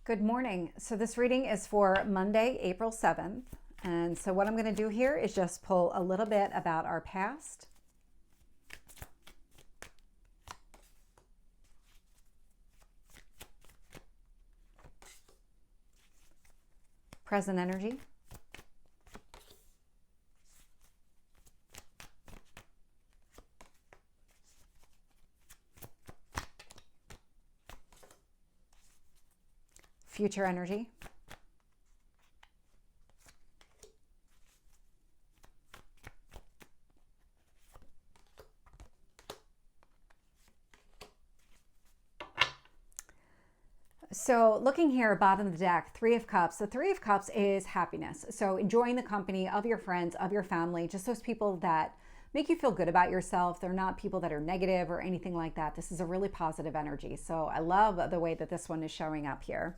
Good morning. So this reading is for Monday, April 7th. And so what I'm going to do here is just pull a little bit about our past, present energy, future energy, so looking here, bottom of the deck, Three of Cups. The Three of Cups is happiness. So enjoying the company of your friends, of your family, just those people that make you feel good about yourself. They're not people that are negative or anything like that. This is a really positive energy. So I love the way that this one is showing up here.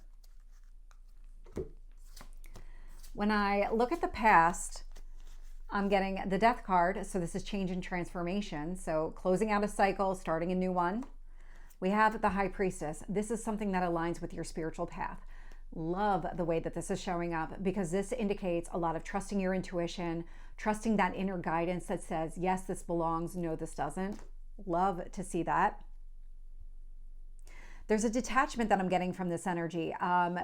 When I look at the past, I'm getting the Death card. So this is change and transformation. So closing out a cycle, starting a new one. We have the High Priestess. This is something that aligns with your spiritual path. Love the way that this is showing up because this indicates a lot of trusting your intuition, trusting that inner guidance that says, yes, this belongs, no, this doesn't. Love to see that. There's a detachment that I'm getting from this energy,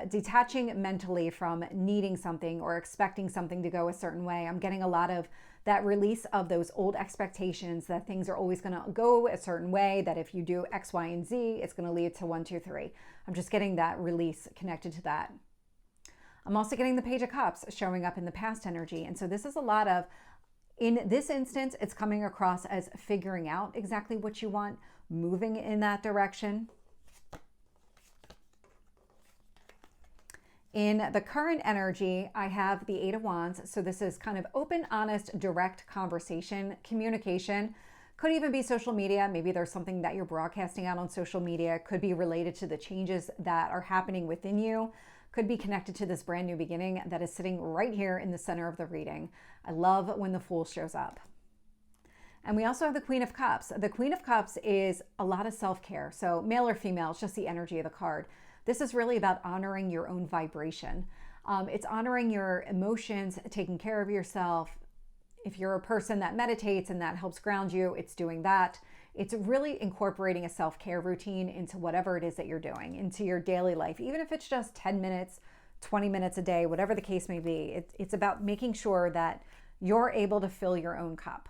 detaching mentally from needing something or expecting something to go a certain way. I'm getting a lot of that release of those old expectations that things are always going to go a certain way, that if you do X, Y, and Z, it's going to lead to 1, 2, 3. I'm just getting that release connected to that. I'm also getting the Page of Cups showing up in the past energy. And so this is a lot of, in this instance, it's coming across as figuring out exactly what you want, moving in that direction. In the current energy, I have the Eight of Wands. So this is kind of open, honest, direct conversation, communication. Could even be social media. Maybe there's something that you're broadcasting out on social media. Could be related to the changes that are happening within you. Could be connected to this brand new beginning that is sitting right here in the center of the reading. I love when the Fool shows up. And we also have the Queen of Cups. The Queen of Cups is a lot of self-care. So male or female, it's just the energy of the card. This is really about honoring your own vibration. It's honoring your emotions, taking care of yourself. If you're a person that meditates and that helps ground you, it's doing that. It's really incorporating a self-care routine into whatever it is that you're doing, into your daily life, even if it's just 10 minutes, 20 minutes a day, whatever the case may be. It's about making sure that you're able to fill your own cup.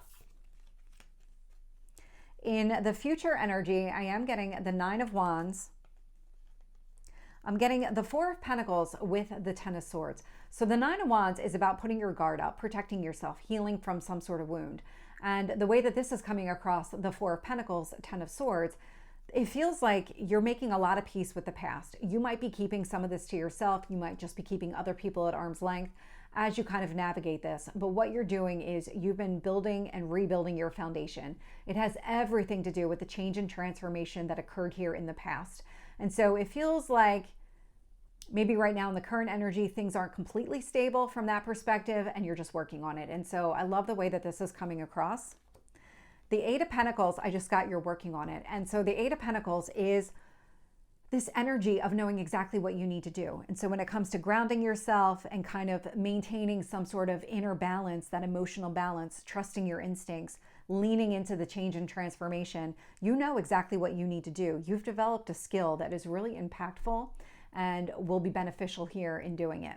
In the future energy, I am getting the Nine of Wands. I'm getting the Four of Pentacles with the Ten of Swords. So the Nine of Wands is about putting your guard up, protecting yourself, healing from some sort of wound. And the way that this is coming across the Four of Pentacles, Ten of Swords, it feels like you're making a lot of peace with the past. You might be keeping some of this to yourself. You might just be keeping other people at arm's length as you kind of navigate this. But what you're doing is you've been building and rebuilding your foundation. It has everything to do with the change and transformation that occurred here in the past. And so it feels like maybe right now in the current energy, things aren't completely stable from that perspective, and you're just working on it. And so I love the way that this is coming across. The Eight of Pentacles, I just got you're working on it. And so the Eight of Pentacles is this energy of knowing exactly what you need to do. And so when it comes to grounding yourself and kind of maintaining some sort of inner balance, that emotional balance, trusting your instincts, leaning into the change and transformation, you know exactly what you need to do. You've developed a skill that is really impactful and will be beneficial here in doing it.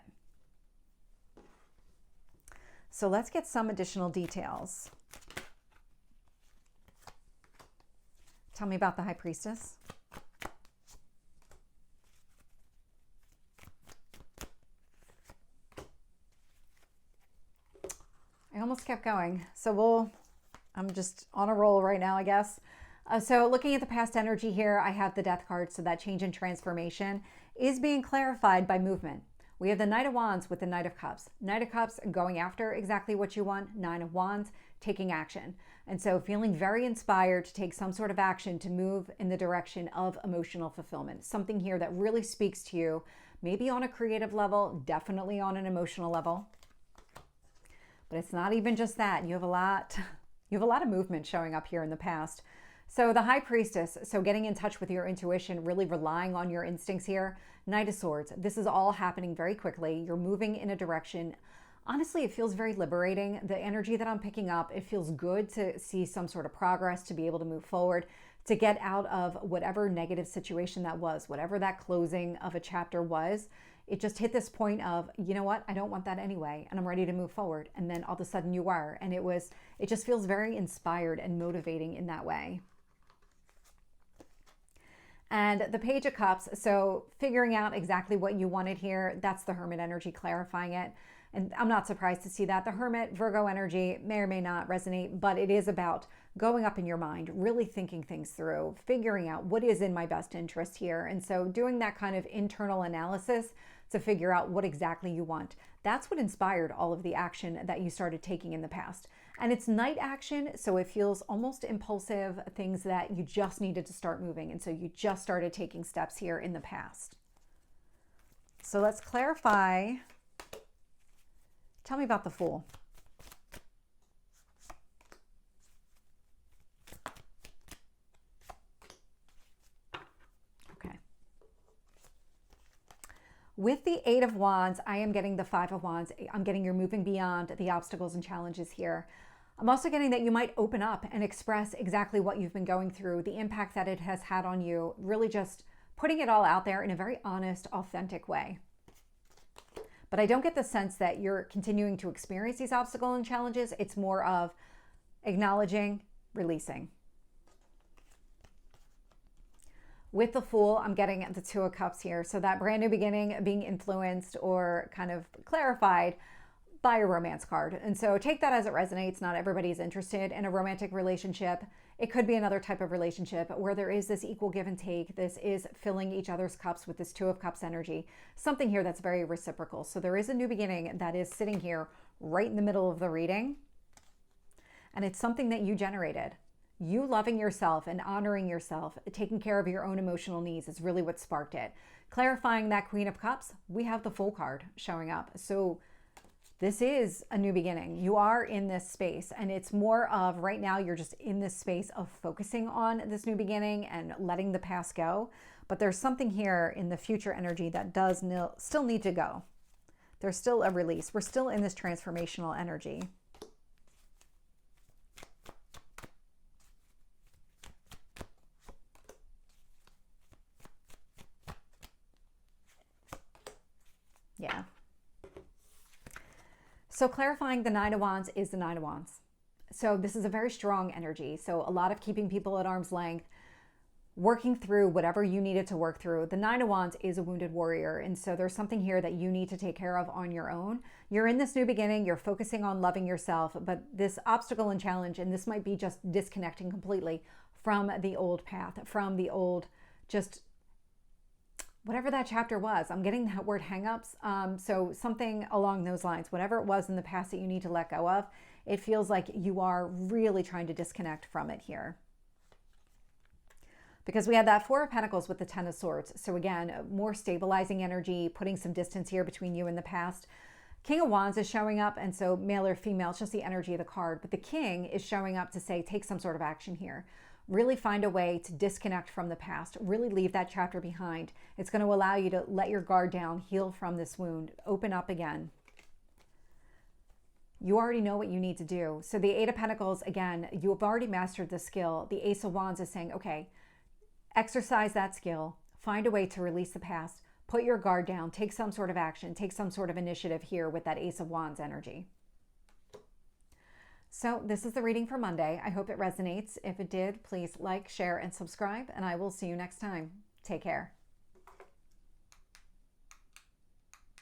So let's get some additional details. Tell me about the High Priestess. I almost kept going. So I'm just on a roll right now, I guess. So looking at the past energy here, I have the Death card. So that change and transformation is being clarified by movement. We have the Knight of Wands with the Knight of Cups. Knight of Cups going after exactly what you want. Nine of Wands taking action. And so feeling very inspired to take some sort of action to move in the direction of emotional fulfillment. Something here that really speaks to you, maybe on a creative level, definitely on an emotional level. But it's not even just that. You have a lot of movement showing up here in the past. So the High Priestess, so getting in touch with your intuition, really relying on your instincts here. Knight of Swords, this is all happening very quickly. You're moving in a direction. Honestly, it feels very liberating. The energy that I'm picking up, it feels good to see some sort of progress, to be able to move forward, to get out of whatever negative situation that was, whatever that closing of a chapter was. It just hit this point of, you know what, I don't want that anyway, and I'm ready to move forward. And then all of a sudden you are, and it just feels very inspired and motivating in that way. And the Page of Cups, so figuring out exactly what you wanted here, that's the Hermit energy, clarifying it. And I'm not surprised to see that. The Hermit, Virgo energy may or may not resonate, but it is about going up in your mind, really thinking things through, figuring out what is in my best interest here. And so doing that kind of internal analysis to figure out what exactly you want. That's what inspired all of the action that you started taking in the past. And it's night action, so it feels almost impulsive, things that you just needed to start moving. And so you just started taking steps here in the past. So let's clarify. Tell me about the Fool. Okay. With the Eight of Wands, I am getting the Five of Wands. I'm getting you're moving beyond the obstacles and challenges here. I'm also getting that you might open up and express exactly what you've been going through, the impact that it has had on you, really just putting it all out there in a very honest, authentic way. But I don't get the sense that you're continuing to experience these obstacles and challenges. It's more of acknowledging, releasing. With the Fool, I'm getting the Two of Cups here. So that brand new beginning, being influenced or kind of clarified by a romance card. And so take that as it resonates. Not everybody's interested in a romantic relationship. It could be another type of relationship where there is this equal give and take. This is filling each other's cups with this Two of Cups energy. Something here that's very reciprocal. So there is a new beginning that is sitting here right in the middle of the reading. And it's something that you generated. You loving yourself and honoring yourself, taking care of your own emotional needs is really what sparked it. Clarifying that Queen of Cups, we have the Fool card showing up. So this is a new beginning. You are in this space, and it's more of right now you're just in this space of focusing on this new beginning and letting the past go. But there's something here in the future energy that does still need to go. There's still a release. We're still in this transformational energy. Yeah. So clarifying the Nine of Wands is the Nine of Wands. So this is a very strong energy. So a lot of keeping people at arm's length, working through whatever you needed to work through. The Nine of Wands is a wounded warrior. And so there's something here that you need to take care of on your own. You're in this new beginning. You're focusing on loving yourself. But this obstacle and challenge, and this might be just disconnecting completely from the old path, from the old just whatever that chapter was. I'm getting that word hangups. So something along those lines, whatever it was in the past that you need to let go of, it feels like you are really trying to disconnect from it here. Because we had that Four of Pentacles with the Ten of Swords. So again, more stabilizing energy, putting some distance here between you and the past. King of Wands is showing up, and so male or female, it's just the energy of the card. But the King is showing up to say, take some sort of action here. Really find a way to disconnect from the past. Really leave that chapter behind. It's going to allow you to let your guard down, heal from this wound, open up again. You already know what you need to do. So the Eight of Pentacles, again, you have already mastered the skill. The Ace of Wands is saying, okay, exercise that skill. Find a way to release the past. Put your guard down. Take some sort of action. Take some sort of initiative here with that Ace of Wands energy. So this is the reading for Monday. I hope it resonates. If it did, please like, share, and subscribe, and I will see you next time. Take care.